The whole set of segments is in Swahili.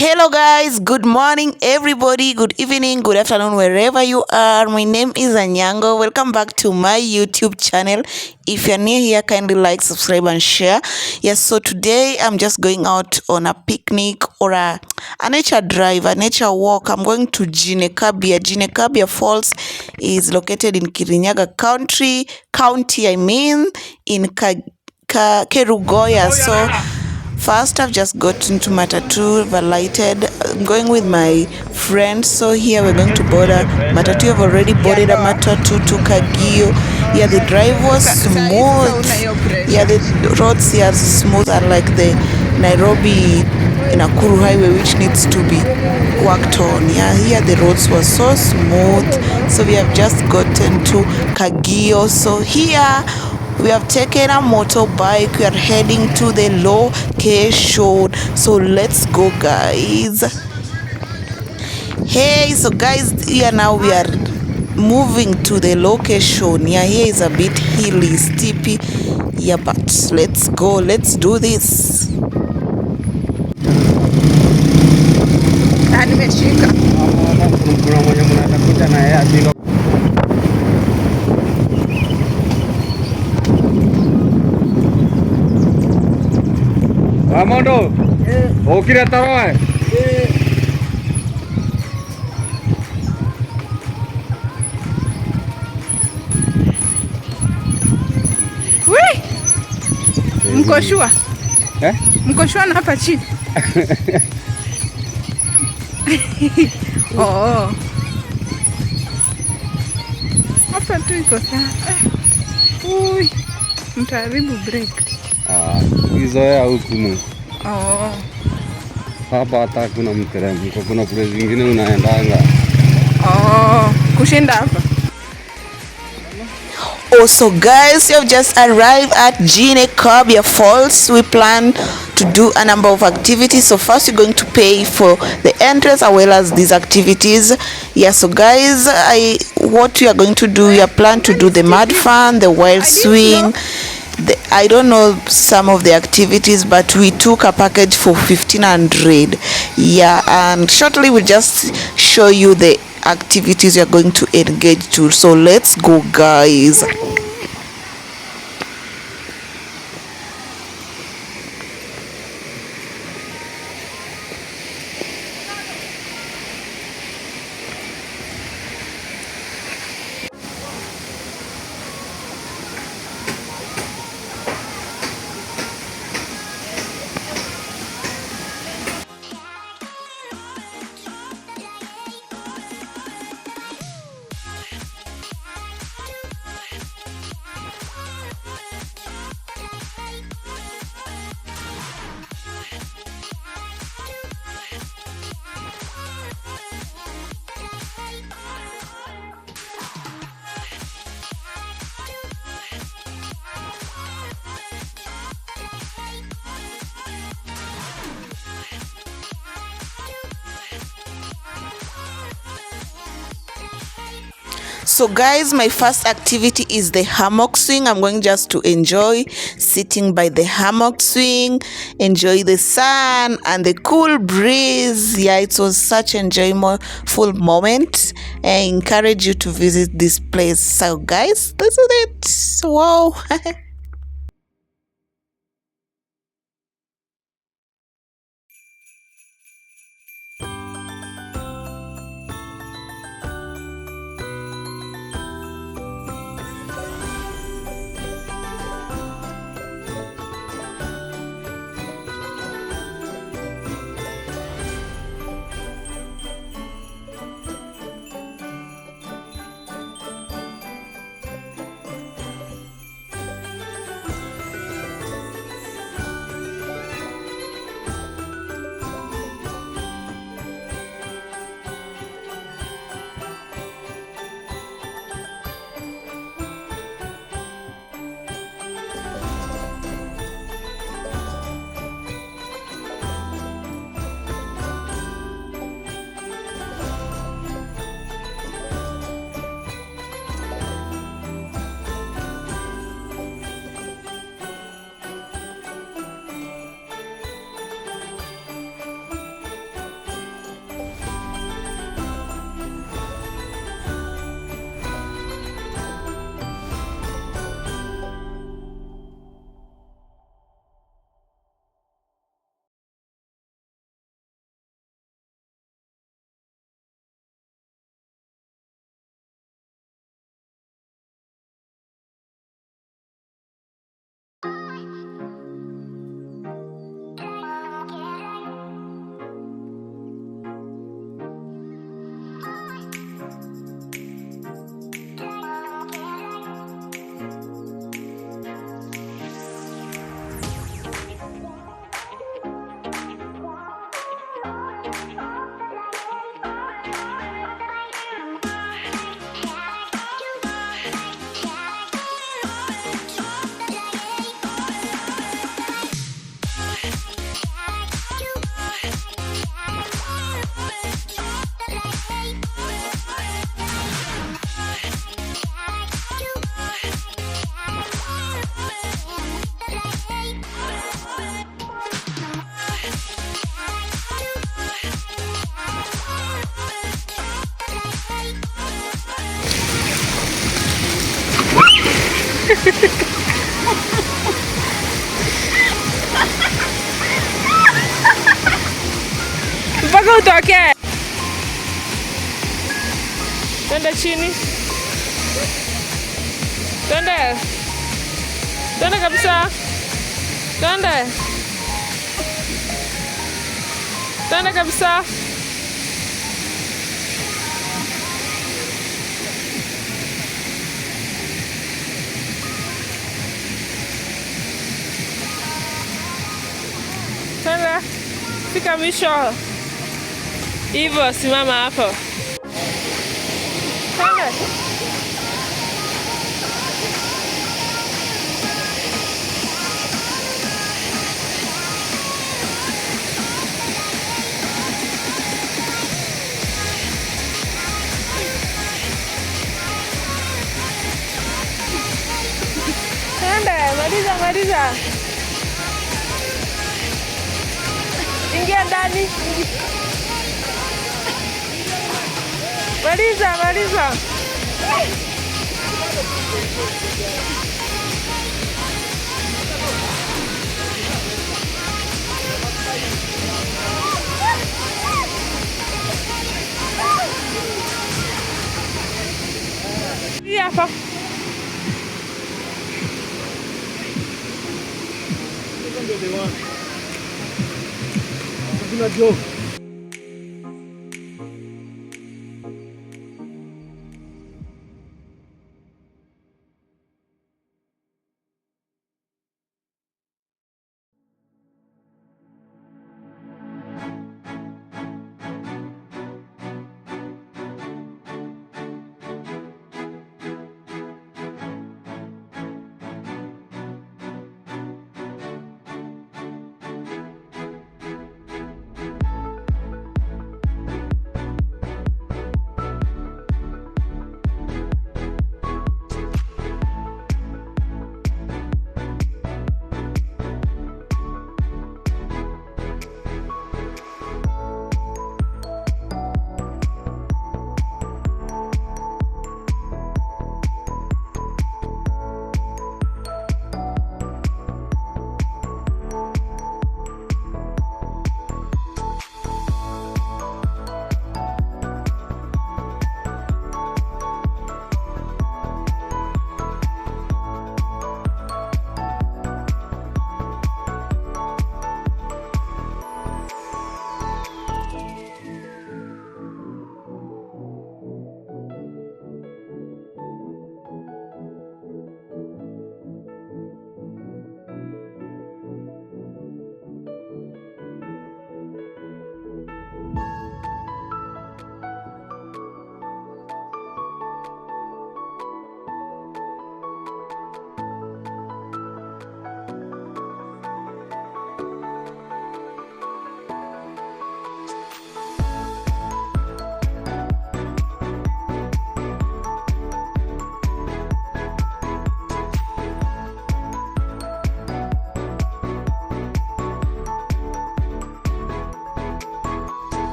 Hello guys, good morning everybody, good evening, good afternoon, wherever you are. My name is Anyango. Welcome back to my YouTube channel. If you're new here, kindly like, subscribe and share. Yes, so today I'm just going out on a picnic or a nature drive, a nature walk. I'm going to Njine Kabia. Njine Kabia Falls is located in Kirinyaga County, in Kerugoya. So first, I've just got into matatu, validated. I'm going with my friends. So here we're going to board a matatu. I've already boarded a matatu to Kagio. Yeah, the drive was smooth. Yeah, the roads here are smooth, unlike the Nairobi Nakuru highway, which needs to be worked on. Yeah, here the roads were so smooth. So we have just gotten to Kagio. So here we have taken a motorbike. We are heading to the location. So let's go, guys. Hey, so guys, here now we are moving to the location. Yeah, here is a bit hilly, steepy. Yeah, but let's go. Let's do this. Amondo, okira taroe. Wee! Mkoshua? Mkoshua na hapa chini. Oh. Hapa tu iko sawa. Ui, mtaharibu break. Izoea huku mu. Oh. Hapa hata kuna mteremko, kuna kule zingine unaendanga. Oh, kushinda hapa. Also, guys, you have just arrived at Njine Kabia Falls. We plan to do a number of activities. So first you're going to pay for the entrance as well as these activities. Yeah, so guys, what we are going to do, we are plan to do the mud fun, the wild swing. I don't know some of the activities, but we took a package for 1,500. Yeah, and shortly we'll just show you the activities you're going to engage to. So let's go, guys. So guys, my first activity is the hammock swing. I'm going just to enjoy sitting by the hammock swing, enjoy the sun and the cool breeze. Yeah, it was such an enjoyable moment. I encourage you to visit this place. So guys, this is it. Wow. Mpaka utokee. Twende chini. Twende. Twende kabisa. Twende. Twende kabisa. Twende. Fika mwisho. Hivyo simama hapo. Twende. Maliza. Ingia ndani. Maliza. Hapa.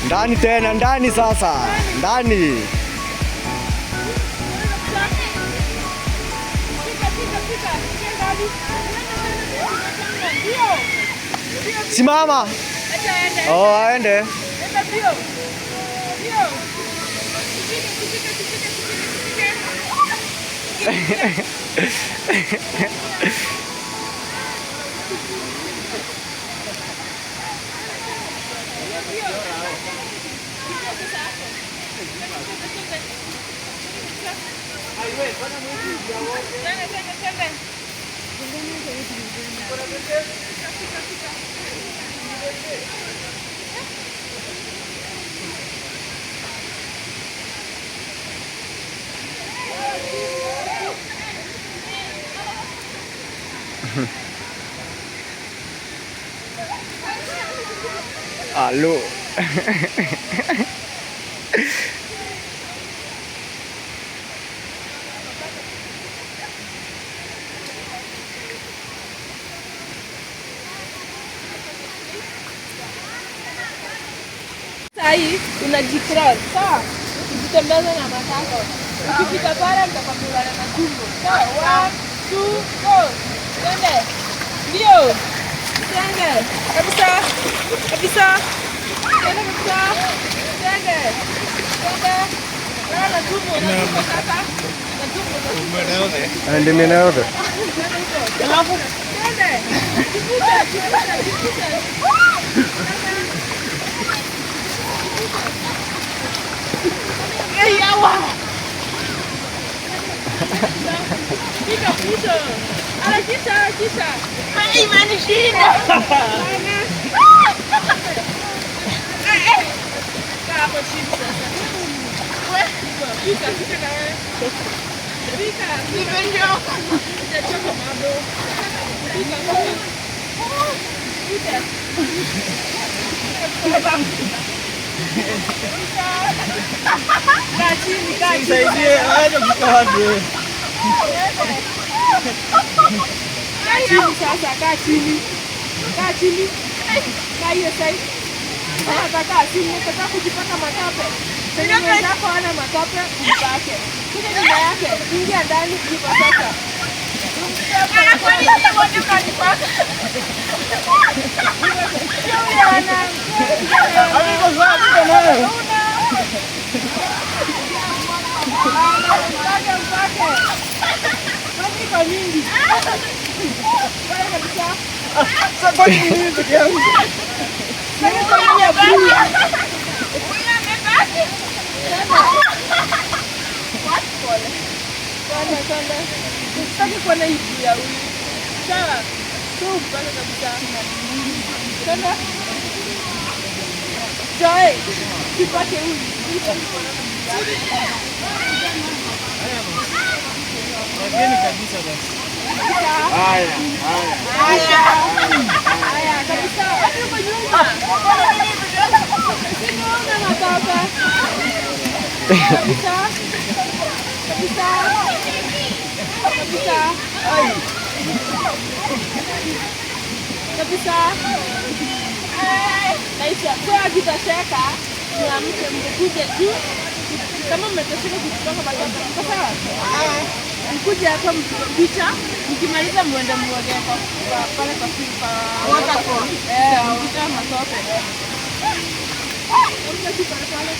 Ndani tena, ndani sasa. Ndani. Simama. Oh, aende. Halo. hii unajicross. Sawa? Ukitembeza na matako. Ukifika pale mtakapigana na tumbo. Sawa? 1 2 go. Twende. Ndio. Twende. Kabisa. Kabisa. Twende kabisa. Twende. Twende. Na tumbo na sasa. Na tumbo. And me now. Alafu twende. Yawa. Kika puso. Ala kisha. Hai mani shinda. Hapo chini sasa. Wewe, kika na wewe. Kika, nimechoka. Nimechoka mambo. Kika. Nisaidie, aje kukadi. Sasa kaa chini. Kaa chini. Kaa hiyo sasa. Nataka chini, nataka kujipaka matope. Sasa mwenzako ana matope, mpake. Kile nyuma yake, ingia ndani kujipaka. Kwa nini wote mnajipaka? Amigo zangu nayo. Mpake mingi. Kwa kabisa. Sasa kwa nini peke yangu? Sasa kwa nini ya blue? Kanda. Sitaki kuona hii blue ya huyu. Sawa. Tu mpaka kabisa. Kanda. Joy. Kipate huyu. Wageni kabisa basi. Haya. Kabisa. Wapi uko nyuma? Sinaona matoka. Kabisa. Naisha. Kwa kitasheka, niamke mkuje tu. Kama mmetosheka kutoka matoka. Sawa? Mkuje hapa mpige picha, mkimaliza muende muoge kwa pale kwa Waterfall. Mkitoa matope. Mkuje pale.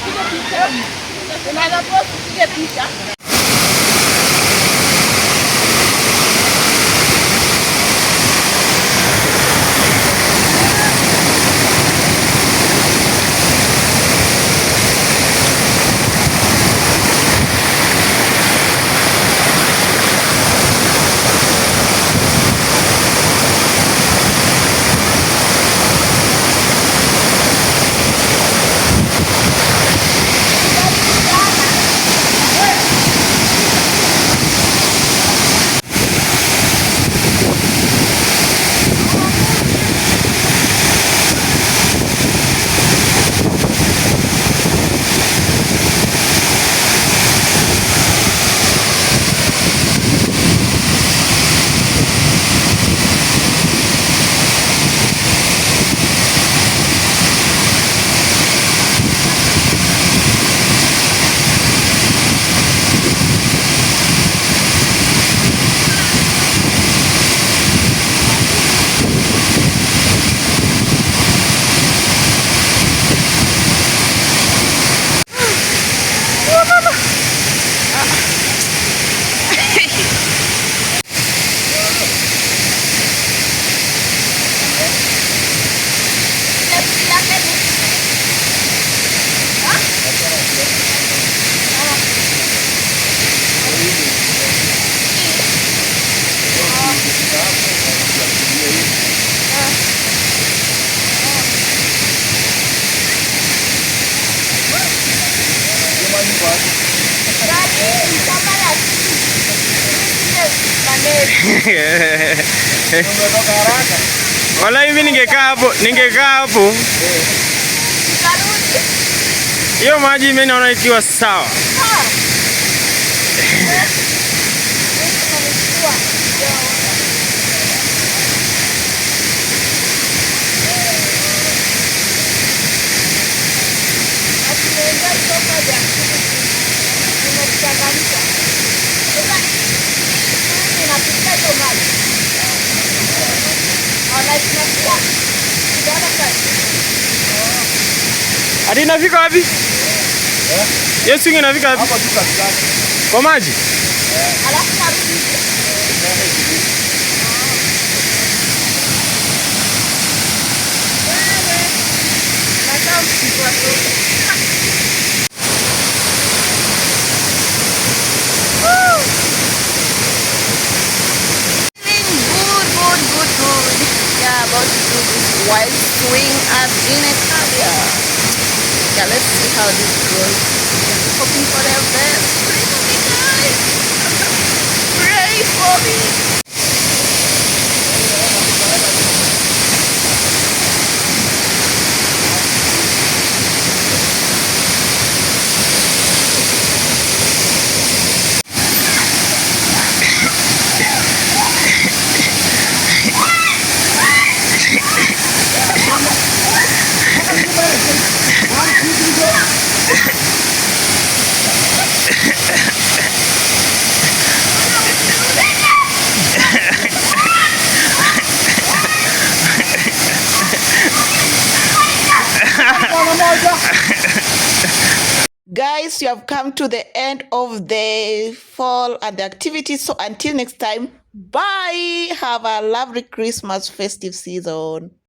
Piga picha. Unaweza post piga picha. Wala hivi ningekaa hapo. Hiyo maji mimi naona ikiwa sawa. inamaanisha. Sasa ninapika hiyo maji. Tunafika. Tunaenda kazi. Hadi inafika wapi? Hiyo swing inafika wapi? Hapa tu katikati. Kwa maji? Alafu narudi. Good. Yeah, about to do this wild swing at Njine Kabia. Yeah, let's see how this goes. Just hoping for the best. Pray for me, guys. Pray for me. Guys, you have come to the end of the fall and the activities. So until next time, bye. Have a lovely Christmas festive season.